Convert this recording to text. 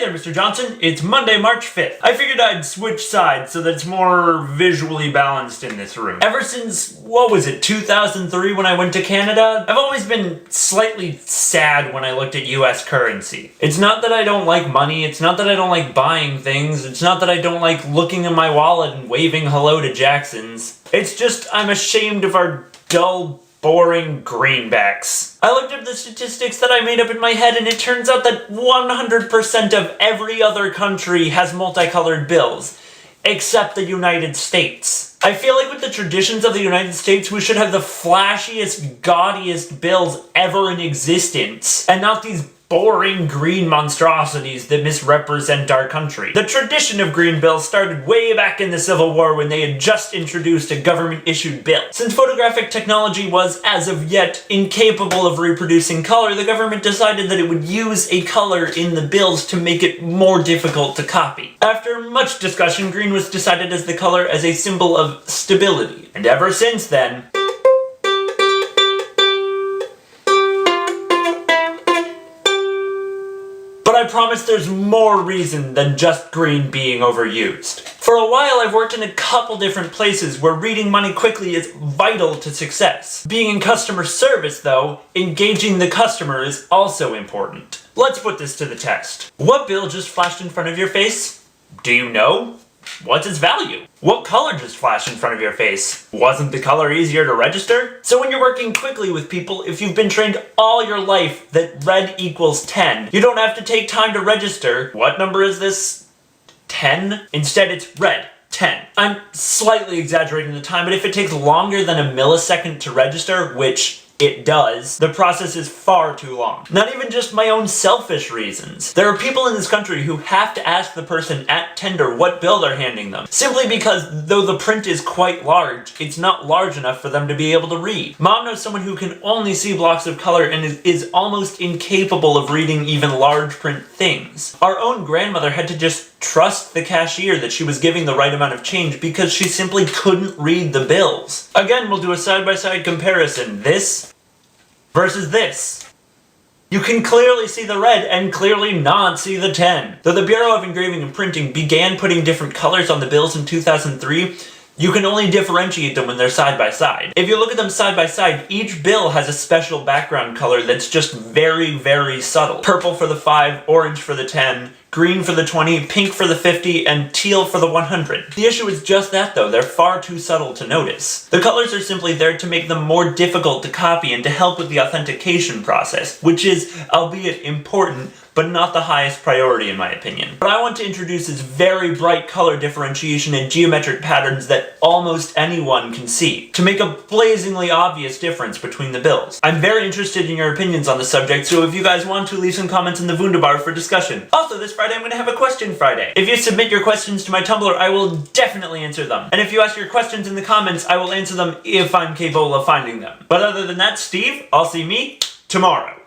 there, Mr. Johnson. It's Monday, March 5th. I figured I'd switch sides so that it's more visually balanced in this room. Ever since, 2003 when I went to Canada, I've always been slightly sad when I looked at US currency. It's not that I don't like money, it's not that I don't like buying things, it's not that I don't like looking in my wallet and waving hello to Jacksons. It's just I'm ashamed of our dull, boring greenbacks. I looked up the statistics that I made up in my head and it turns out that 100% of every other country has multicolored bills, except the United States. I feel like with the traditions of the United States, we should have the flashiest, gaudiest bills ever in existence, and not these boring green monstrosities that misrepresent our country. The tradition of green bills started way back in the Civil War when they had just introduced a government-issued bill. Since photographic technology was, as of yet, incapable of reproducing color, the government decided that it would use a color in the bills to make it more difficult to copy. After much discussion, green was decided as the color as a symbol of stability. And ever since then, but I promise there's more reason than just green being overused. For a while I've worked in a couple different places where reading money quickly is vital to success. Being in customer service though, engaging the customer is also important. Let's put this to the test. What bill just flashed in front of your face? Do you know? What's its value? What color just flashed in front of your face? Wasn't the color easier to register? So when you're working quickly with people, if you've been trained all your life that red equals 10, you don't have to take time to register. What number is this? 10? Instead it's red. 10. I'm slightly exaggerating the time, but if it takes longer than a millisecond to register, which it does, the process is far too long. Not even just my own selfish reasons. There are people in this country who have to ask the person at tender what bill they're handing them, simply because though the print is quite large, it's not large enough for them to be able to read. Mom knows someone who can only see blocks of color and is almost incapable of reading even large print things. Our own grandmother had to just trust the cashier that she was giving the right amount of change because she simply couldn't read the bills. Again, we'll do a side-by-side comparison. This versus this. You can clearly see the red and clearly not see the 10. Though the Bureau of Engraving and Printing began putting different colors on the bills in 2003, you can only differentiate them when they're side by side. If you look at them side by side, each bill has a special background color that's just very, very subtle. Purple for the 5, orange for the 10, green for the 20, pink for the 50, and teal for the 100. The issue is just that though, they're far too subtle to notice. The colors are simply there to make them more difficult to copy and to help with the authentication process, which is, albeit important, but not the highest priority in my opinion. But I want to introduce this very bright color differentiation and geometric patterns that almost anyone can see, to make a blazingly obvious difference between the bills. I'm very interested in your opinions on the subject, so if you guys want to, leave some comments in the Wunderbar for discussion. Also, this Friday I'm going to have a question Friday. If you submit your questions to my Tumblr, I will definitely answer them. And if you ask your questions in the comments, I will answer them if I'm capable of finding them. But other than that, Steve, I'll see me tomorrow.